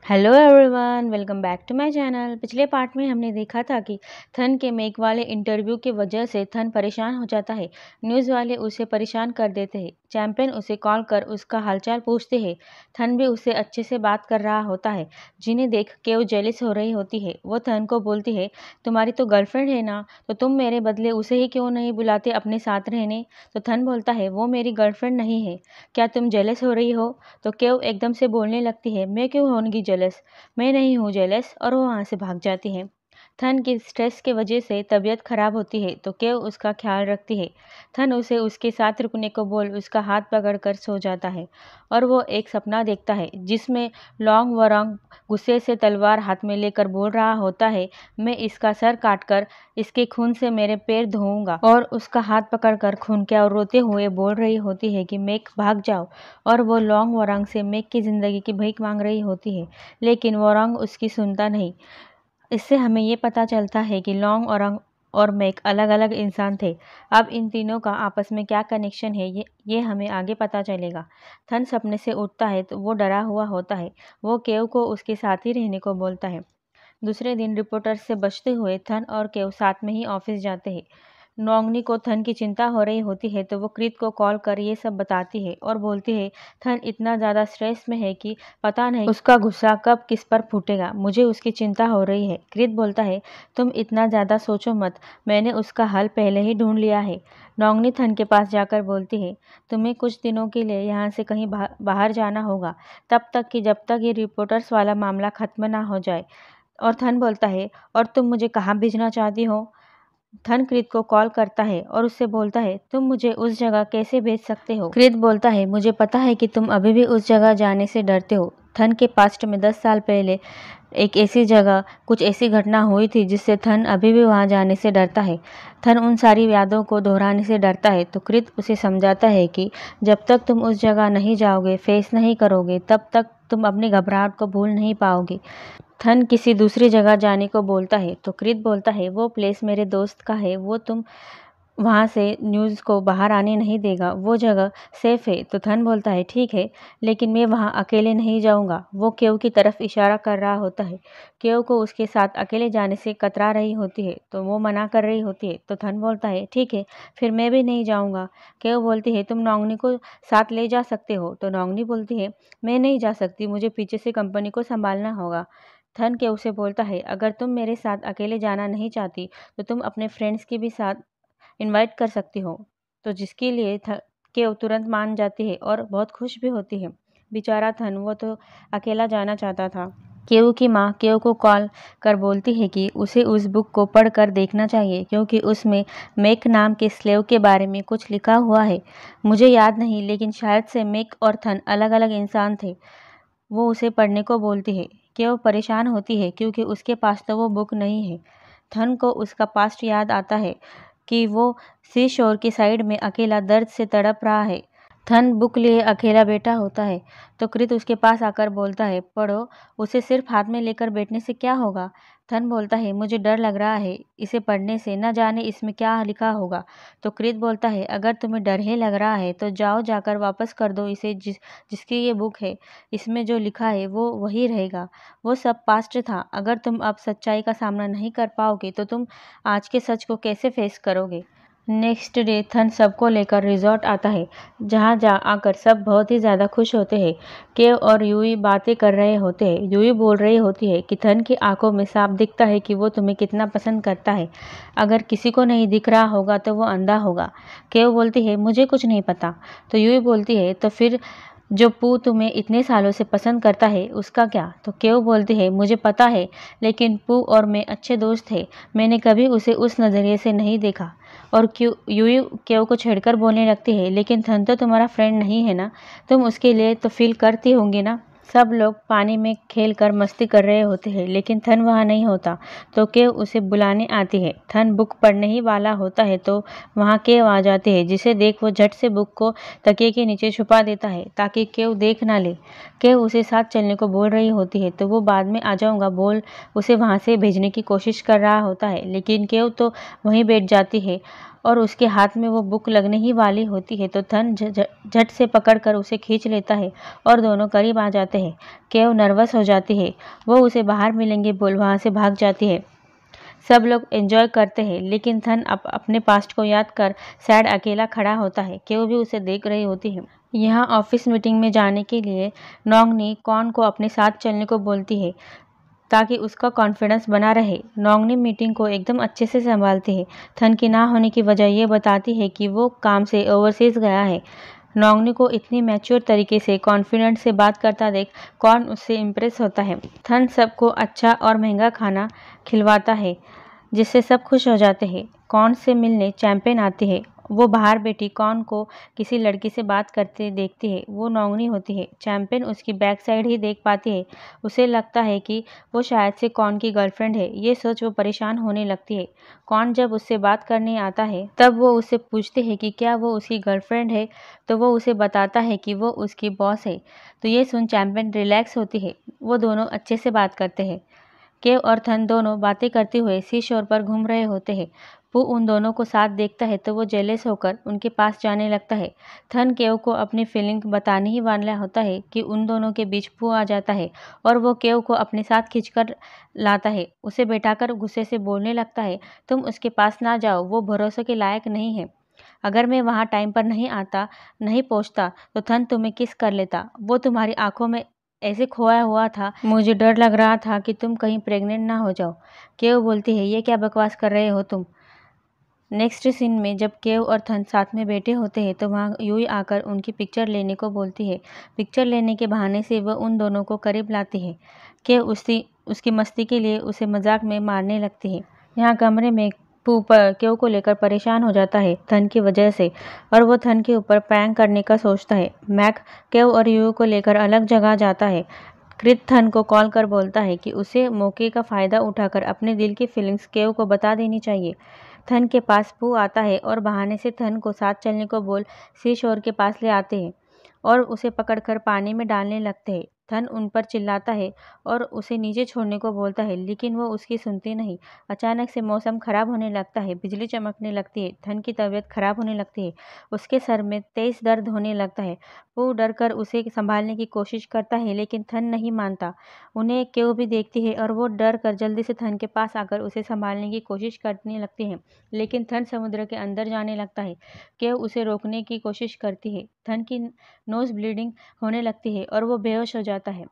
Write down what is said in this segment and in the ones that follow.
Hello everyone, welcome back to my channel. पिछले part में हमने देखा था कि थन के मेक वाले इंटरव्यू की वजह से थन परेशान हो जाता है। न्यूज़ वाले उसे परेशान कर देते हैं। चैंपियन उसे कॉल कर उसका हालचाल पूछते हैं। थन भी उससे अच्छे से बात कर रहा होता है, जिन्हें देख के वो जेलिस हो रही होती है। वो थन को बोलती है, तुम्हारी तो गर्लफ्रेंड है ना, तो तुम मेरे बदले उसे ही क्यों नहीं बुलाते अपने साथ रहने। तो थन बोलता है, वो मेरी गर्लफ्रेंड नहीं है, क्या तुम जेलस हो रही हो। तो केव एकदम से बोलने लगती है, मैं क्यों होंगी जेलस, मैं नहीं हूँ जेलस, और वो वहाँ से भाग जाती है। थन की स्ट्रेस के वजह से तबीयत खराब होती है तो केव उसका ख्याल रखती है। थन उसे उसके साथ रुकने को बोल उसका हाथ पकड़कर सो जाता है और वो एक सपना देखता है जिसमें लॉन्ग वरंग गुस्से से तलवार हाथ में लेकर बोल रहा होता है, मैं इसका सर काटकर इसके खून से मेरे पैर धोऊंगा। और उसका हाथ पकड़कर खून क्या और रोते हुए बोल रही होती है कि मेक भाग जाओ। और वो लॉन्ग वरंग से मेक की जिंदगी की भीख मांग रही होती है, लेकिन वरंग उसकी सुनता नहीं। इससे हमें ये पता चलता है कि लॉन्ग और मैक अलग अलग इंसान थे। अब इन तीनों का आपस में क्या कनेक्शन है ये हमें आगे पता चलेगा। थन सपने से उठता है तो वो डरा हुआ होता है। वो केव को उसके साथ ही रहने को बोलता है। दूसरे दिन रिपोर्टर से बचते हुए थन और केव साथ में ही ऑफिस जाते हैं। नोंगनी को थन की चिंता हो रही होती है तो वो कृत को कॉल कर ये सब बताती है और बोलती है, थन इतना ज़्यादा स्ट्रेस में है कि पता नहीं उसका गुस्सा कब किस पर फूटेगा, मुझे उसकी चिंता हो रही है। कृत बोलता है, तुम इतना ज़्यादा सोचो मत, मैंने उसका हल पहले ही ढूंढ लिया है। नोंगनी थन के पास जाकर बोलती है, तुम्हें कुछ दिनों के लिए यहाँ से कहीं बाहर जाना होगा, तब तक कि जब तक ये रिपोर्टर्स वाला मामला खत्म ना हो जाए। और थन बोलता है, और तुम मुझे कहाँ भेजना चाहती हो। धन कृत को कॉल करता है और उससे बोलता है, तुम मुझे उस जगह कैसे भेज सकते हो। कृत बोलता है, मुझे पता है कि तुम अभी भी उस जगह जाने से डरते हो। थन के पास्ट में 10 साल पहले एक ऐसी जगह कुछ ऐसी घटना हुई थी जिससे थन अभी भी वहां जाने से डरता है। थन उन सारी यादों को दोहराने से डरता है तो कृत उसे समझाता है कि जब तक तुम उस जगह नहीं जाओगे, फेस नहीं करोगे, तब तक तुम अपनी घबराहट को भूल नहीं पाओगे। थन किसी दूसरी जगह जाने को बोलता है तो कृत बोलता है, वो प्लेस मेरे दोस्त का है, वो तुम वहाँ से न्यूज़ को बाहर आने नहीं देगा, वो जगह सेफ है। तो थन बोलता है, ठीक है, लेकिन मैं वहाँ अकेले नहीं जाऊँगा। वो केव की तरफ इशारा कर रहा होता है। केव को उसके साथ अकेले जाने से कतरा रही होती है तो वो मना कर रही होती है। तो थन बोलता है, ठीक है, फिर मैं भी नहीं जाऊँगा। केव बोलती है, तुम नोंगनी को साथ ले जा सकते हो। तो नोंगनी बोलती है, मैं नहीं जा सकती, मुझे पीछे से कंपनी को संभालना होगा। थन केव से बोलता है, अगर तुम मेरे साथ अकेले जाना नहीं चाहती तो तुम अपने फ्रेंड्स की भी साथ इनवाइट कर सकती हो। तो जिसके लिए केव तुरंत मान जाती है और बहुत खुश भी होती है। बेचारा थन, वो तो अकेला जाना चाहता था। केव की माँ केव को कॉल कर बोलती है कि उसे उस बुक को पढ़ कर देखना चाहिए क्योंकि उसमें मेक नाम के स्लेव के बारे में कुछ लिखा हुआ है। मुझे याद नहीं, लेकिन शायद से मेक और थन अलग अलग इंसान थे। वो उसे पढ़ने को बोलती है। केव परेशान होती है क्योंकि उसके पास तो वो बुक नहीं है। थन को उसका पास्ट याद आता है कि वो सी शोर की साइड में अकेला दर्द से तड़प रहा है। थन बुक लिए अकेला बैठा होता है तो कृत उसके पास आकर बोलता है, पढ़ो, उसे सिर्फ हाथ में लेकर बैठने से क्या होगा। थन बोलता है, मुझे डर लग रहा है इसे पढ़ने से, न जाने इसमें क्या लिखा होगा। तो कृत बोलता है, अगर तुम्हें डर ही लग रहा है तो जाओ, जाकर वापस कर दो इसे, जिसकी ये बुक है, इसमें जो लिखा है वो वही रहेगा। वो सब पास्ट था, अगर तुम अब सच्चाई का सामना नहीं कर पाओगे तो तुम आज के सच को कैसे फेस करोगे। नेक्स्ट डे थन सबको लेकर रिजॉर्ट आता है, जहाँ आकर सब बहुत ही ज़्यादा खुश होते हैं। केव और यूई बातें कर रहे होते हैं। यूई बोल रही होती है कि थन की आंखों में साफ दिखता है कि वो तुम्हें कितना पसंद करता है। अगर किसी को नहीं दिख रहा होगा तो वो अंधा होगा। केव बोलती है, मुझे कुछ नहीं पता। तो यूई बोलती है, तो फिर जो पू तुम्हें इतने सालों से पसंद करता है उसका क्या। तो केव बोलती है, मुझे पता है, लेकिन पू और मैं अच्छे दोस्त थे, मैंने कभी उसे उस नज़रिए से नहीं देखा। और यूई केव को छेड़कर बोलने लगती है, लेकिन थन तो तुम्हारा फ्रेंड नहीं है ना, तुम उसके लिए तो फील करती होंगी ना। सब लोग पानी में खेलकर मस्ती कर रहे होते हैं, लेकिन थन वहाँ नहीं होता। तो केव उसे बुलाने आती है। थन बुक पढ़ने ही वाला होता है तो वहाँ केव आ जाती है, जिसे देख वो झट से बुक को तकिए के नीचे छुपा देता है ताकि केव देख ना ले। केव उसे साथ चलने को बोल रही होती है तो वो बाद में आ जाऊँगा बोल उसे वहाँ से भेजने की कोशिश कर रहा होता है, लेकिन केव तो वहीं बैठ जाती है और उसके हाथ में वो बुक लगने ही वाली होती है तो थन झट से पकड़कर उसे खींच लेता है और दोनों करीब आ जाते हैं। केव नर्वस हो जाती है, वो उसे बाहर मिलेंगे बोल वहाँ से भाग जाती है। सब लोग एंजॉय करते हैं लेकिन थन अपने पास्ट को याद कर सैड अकेला खड़ा होता है। केव भी उसे देख रही होती है। यहाँ ऑफिस मीटिंग में जाने के लिए नोंगनी कॉन को अपने साथ चलने को बोलती है ताकि उसका कॉन्फिडेंस बना रहे। नोंगनी मीटिंग को एकदम अच्छे से संभालती है। थन की ना होने की वजह ये बताती है कि वो काम से ओवरसीज गया है। नोंगनी को इतनी मैच्योर तरीके से कॉन्फिडेंट से बात करता देख कॉन उससे इम्प्रेस होता है। थन सबको अच्छा और महंगा खाना खिलवाता है जिससे सब खुश हो जाते हैं। कॉन से मिलने चैंपियन आती है। वो बाहर बैठी कॉन को किसी लड़की से बात करते देखती है। वो नोंगनी होती है। चैंपियन उसकी बैक साइड ही देख पाती है। उसे लगता है कि वो शायद से कॉन की गर्लफ्रेंड है। ये सोच वो परेशान होने लगती है। कॉन जब उससे बात करने आता है तब वो उससे पूछते हैं कि क्या वो उसकी गर्लफ्रेंड है तो वो उसे बताता है कि वो उसकी बॉस है। तो ये सुन चैंपियन रिलैक्स होती है। वो दोनों अच्छे से बात करते हैं। केव और थन दोनों बातें करते हुए सी शोर पर घूम रहे होते हैं। पू उन दोनों को साथ देखता है तो वो जेलस होकर उनके पास जाने लगता है। थन केव को अपनी फीलिंग बताने ही वाला होता है कि उन दोनों के बीच पू आ जाता है और वो केव को अपने साथ खींचकर लाता है। उसे बैठाकर गुस्से से बोलने लगता है, तुम उसके पास ना जाओ, वो भरोसे के लायक नहीं है। अगर मैं वहाँ टाइम पर नहीं पहुँचता तो थन तुम्हें किस कर लेता। वो तुम्हारी आंखों में ऐसे खोया हुआ था, मुझे डर लग रहा था कि तुम कहीं प्रेग्नेंट ना हो जाओ। केव बोलती है, ये क्या बकवास कर रहे हो तुम। नेक्स्ट सीन में जब केव और थन साथ में बैठे होते हैं तो वहाँ यूई आकर उनकी पिक्चर लेने को बोलती है। पिक्चर लेने के बहाने से वह उन दोनों को करीब लाती है। केव उसकी मस्ती के लिए उसे मजाक में मारने लगती है। यहाँ कमरे में पू केव को लेकर परेशान हो जाता है थन की वजह से और वो थन के ऊपर प्रैंक करने का सोचता है। मैक केव और यूई को लेकर अलग जगह जाता है। कृत थन को कॉल कर बोलता है कि उसे मौके का फ़ायदा उठाकर अपने दिल की फीलिंग्स केव को बता देनी चाहिए। थन के पास पू आता है और बहाने से थन को साथ चलने को बोल सी शोर के पास ले आते हैं और उसे पकड़कर पानी में डालने लगते हैं। थन उन पर चिल्लाता है और उसे नीचे छोड़ने को बोलता है लेकिन वो उसकी सुनती नहीं। अचानक से मौसम खराब होने लगता है, बिजली चमकने लगती है। थन की तबीयत खराब होने लगती है, उसके सर में तेज दर्द होने लगता है। वो डर कर उसे संभालने की कोशिश करता है लेकिन थन नहीं मानता। उन्हें केव भी देखती है और वो डर कर जल्दी से थन के पास आकर उसे संभालने की कोशिश करने लगती है लेकिन थन समुद्र के अंदर जाने लगता है। केव उसे रोकने की कोशिश करती है। थन की नोज ब्लीडिंग होने लगती है और वो बेहोश हो जाता है।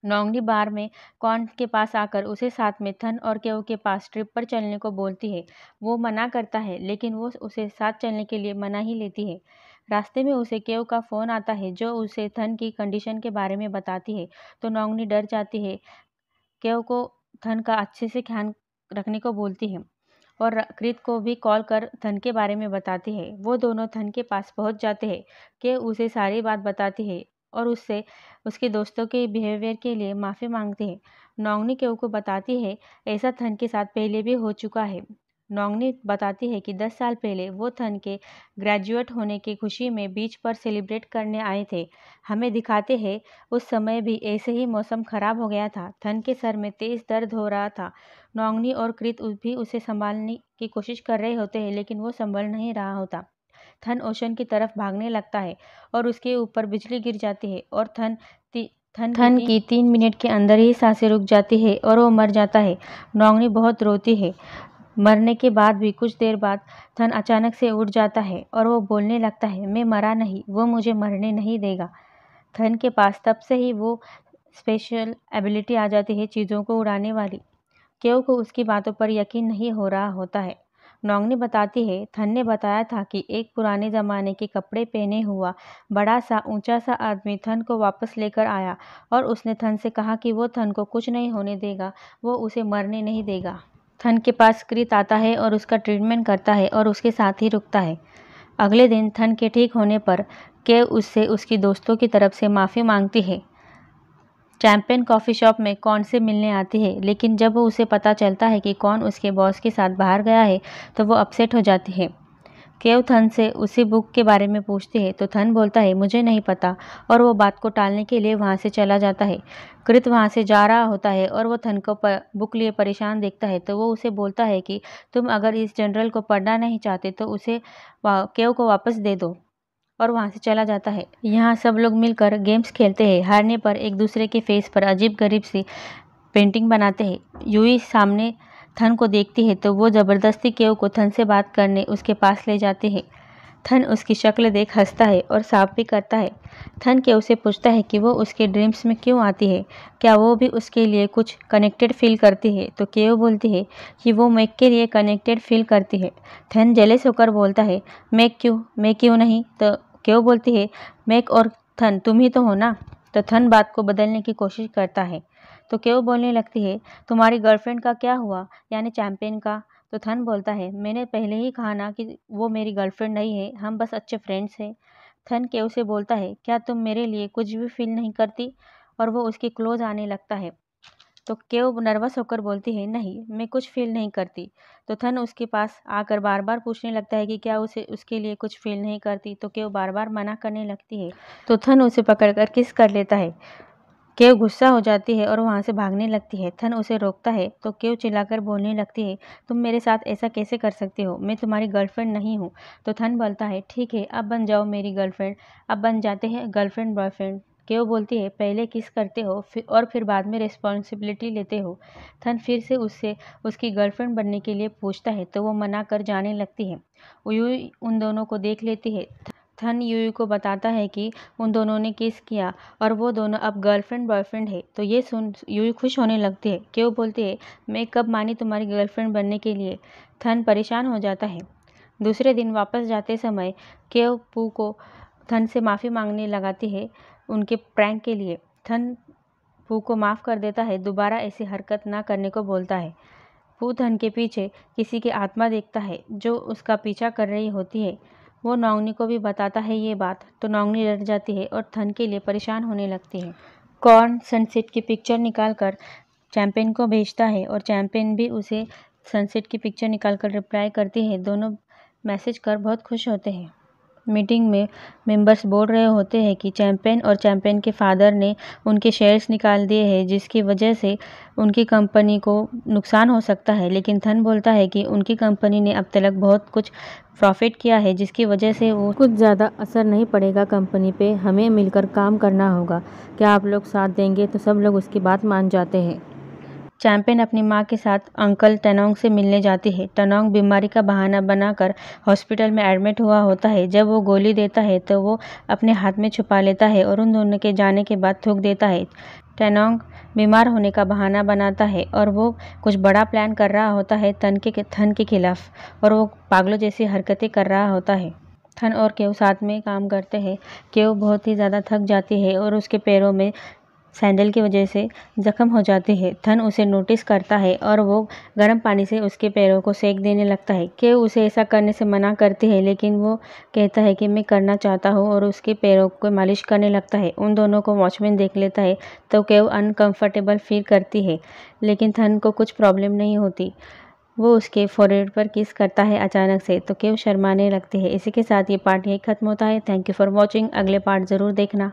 नोंगनी बार में कॉन के पास आकर उसे साथ में थन और केव के पास ट्रिप पर चलने को बोलती है। वो मना करता है लेकिन वो उसे साथ चलने के लिए मना ही लेती है। रास्ते में उसे केव का फ़ोन आता है जो उसे थन की कंडीशन के बारे में बताती है तो नोंगनी डर जाती है। केव को थन का अच्छे से ध्यान रखने को बोलती है और कृत को भी कॉल कर थन के बारे में बताती है। वो दोनों थन के पास पहुंच जाते हैं कि उसे सारी बात बताती है और उससे उसके दोस्तों के बिहेवियर के लिए माफ़ी मांगती है। नोंगनी केव को बताती है ऐसा थन के साथ पहले भी हो चुका है। नोंगनी बताती है कि 10 साल पहले वो थन के ग्रेजुएट होने की खुशी में बीच पर सेलिब्रेट करने आए थे। हमें दिखाते हैं उस समय भी ऐसे ही मौसम खराब हो गया था। थन के सर में तेज़ दर्द हो रहा था। नोंगनी और कृत भी उसे संभालने की कोशिश कर रहे होते हैं लेकिन वो संभल नहीं रहा होता। थन ओशन की तरफ भागने लगता है और उसके ऊपर बिजली गिर जाती है और थन की 3 मिनट के अंदर ही सांसें रुक जाती है और वो मर जाता है। नोंगनी बहुत रोती है। मरने के बाद भी कुछ देर बाद थन अचानक से उठ जाता है और वो बोलने लगता है, मैं मरा नहीं, वो मुझे मरने नहीं देगा। थन के पास तब से ही वो स्पेशल एबिलिटी आ जाती है चीज़ों को उड़ाने वाली। केव को उसकी बातों पर यकीन नहीं हो रहा होता है। नोंगनी बताती है थन ने बताया था कि एक पुराने ज़माने के कपड़े पहने हुआ बड़ा सा ऊंचा सा आदमी थन को वापस लेकर आया और उसने थन से कहा कि वो थन को कुछ नहीं होने देगा, वो उसे मरने नहीं देगा। थन के पास कृत आता है और उसका ट्रीटमेंट करता है और उसके साथ ही रुकता है। अगले दिन थन के ठीक होने पर केव उससे उसकी दोस्तों की तरफ से माफ़ी मांगती है। चैंपियन कॉफ़ी शॉप में कॉन से मिलने आती है लेकिन जब वो उसे पता चलता है कि कॉन उसके बॉस के साथ बाहर गया है तो वो अपसेट हो जाती है। केव थन से उसी बुक के बारे में पूछती है तो थन बोलता है मुझे नहीं पता, और वो बात को टालने के लिए वहाँ से चला जाता है। कृत वहाँ से जा रहा होता है और वो थन को बुक लिए परेशान देखता है तो वो उसे बोलता है कि तुम अगर इस जनरल को पढ़ना नहीं चाहते तो उसे केव को वापस दे दो, और वहाँ से चला जाता है। यहाँ सब लोग मिलकर गेम्स खेलते हैं। हारने पर एक दूसरे के फेस पर अजीब गरीब सी पेंटिंग बनाते हैं। यूई सामने थन को देखती है तो वो ज़बरदस्ती केव को थन से बात करने उसके पास ले जाती है। थन उसकी शक्ल देख हंसता है और साफ भी करता है। थन केव से पूछता है कि वो उसके ड्रीम्स में क्यों आती है, क्या वो भी उसके लिए कुछ कनेक्टेड फील करती है। तो केव बोलती है कि वो मैक के लिए कनेक्टेड फील करती है। थन जेलस होकर बोलता है मैं क्यों नहीं। तो केव बोलती है मैक और थन तुम ही तो हो ना। तो थन बात को बदलने की कोशिश करता है। तो केव बोलने लगती है तुम्हारी गर्लफ्रेंड का क्या हुआ, यानी चैंपियन का। तो थन बोलता है मैंने पहले ही कहा ना कि वो मेरी गर्लफ्रेंड नहीं है, हम बस अच्छे फ्रेंड्स हैं। थन केव से बोलता है क्या तुम मेरे लिए कुछ भी फील नहीं करती, और वो उसके क्लोज आने लगता है। तो केव नर्वस होकर बोलती है नहीं मैं कुछ फील नहीं करती। तो थन उसके पास आकर बार बार पूछने लगता है कि क्या उसे उसके लिए कुछ फील नहीं करती। तो केव बार बार मना करने लगती है। तो थन उसे पकड़कर किस कर लेता है। केव गुस्सा हो जाती है और वहाँ से भागने लगती है। थन उसे रोकता है तो केव चिल्लाकर बोलने लगती है तुम मेरे साथ ऐसा कैसे कर सकते हो, मैं तुम्हारी गर्लफ्रेंड नहीं हूँ। तो थन बोलता है ठीक है अब बन जाओ मेरी गर्लफ्रेंड। अब बन जाते हैं गर्लफ्रेंड बॉयफ्रेंड। केव बोलती है पहले किस करते हो और फिर बाद में रिस्पॉन्सिबिलिटी लेते हो। थन फिर से उससे उसकी गर्लफ्रेंड बनने के लिए पूछता है तो वो मना कर जाने लगती है। उयुई उन दोनों को देख लेती है। थन यूयू को बताता है कि उन दोनों ने किस किया और वो दोनों अब गर्लफ्रेंड बॉयफ्रेंड है। तो ये सुन यूयू खुश होने लगती है। केव बोलती है मैं कब मानी तुम्हारी गर्लफ्रेंड बनने के लिए। थन परेशान हो जाता है। दूसरे दिन वापस जाते समय केव पू को थन से माफ़ी मांगने लगाती है उनके प्रैंक के लिए। थन पू को माफ़ कर देता है, दोबारा ऐसी हरकत ना करने को बोलता है। पू थन के पीछे किसी की आत्मा देखता है जो उसका पीछा कर रही होती है। वो नौंगनी को भी बताता है ये बात, तो नौंगनी डर जाती है और थन के लिए परेशान होने लगती है। कॉर्न सनसेट की पिक्चर निकाल कर चैंपियन को भेजता है और चैंपियन भी उसे सनसेट की पिक्चर निकाल कर रिप्लाई करती है। दोनों मैसेज कर बहुत खुश होते हैं। मीटिंग में मेंबर्स बोल रहे होते हैं कि चैंपियन और चैंपियन के फादर ने उनके शेयर्स निकाल दिए हैं जिसकी वजह से उनकी कंपनी को नुकसान हो सकता है। लेकिन थन बोलता है कि उनकी कंपनी ने अब तक बहुत कुछ प्रॉफिट किया है जिसकी वजह से वो कुछ ज़्यादा असर नहीं पड़ेगा कंपनी पे, हमें मिलकर काम करना होगा, क्या आप लोग साथ देंगे। तो सब लोग उसकी बात मान जाते हैं। चैंपियन अपनी माँ के साथ अंकल टनोंग से मिलने जाती है। टनोंग बीमारी का बहाना बनाकर हॉस्पिटल में एडमिट हुआ होता है। जब वो गोली देता है तो वो अपने हाथ में छुपा लेता है और उन दोनों के जाने के बाद थूक देता है। टनोंग बीमार होने का बहाना बनाता है और वो कुछ बड़ा प्लान कर रहा होता है थन के खिलाफ, और वो पागलों जैसी हरकतें कर रहा होता है। थन और केव साथ में काम करते हैं। केव बहुत ही ज़्यादा थक जाती है और उसके पैरों में सैंडल की वजह से जख्म हो जाती है। थन उसे नोटिस करता है और वो गर्म पानी से उसके पैरों को सेक देने लगता है। केव उसे ऐसा करने से मना करती है लेकिन वो कहता है कि मैं करना चाहता हूँ और उसके पैरों को मालिश करने लगता है। उन दोनों को वॉचमैन देख लेता है तो केव अनकंफर्टेबल फील करती है लेकिन थन को कुछ प्रॉब्लम नहीं होती। वो उसके फोrehead पर किस करता है अचानक से, तो केव शर्माने लगती है। इसी के साथ ये पार्ट यही खत्म होता है। Thank you for watching. अगले पार्ट ज़रूर देखना।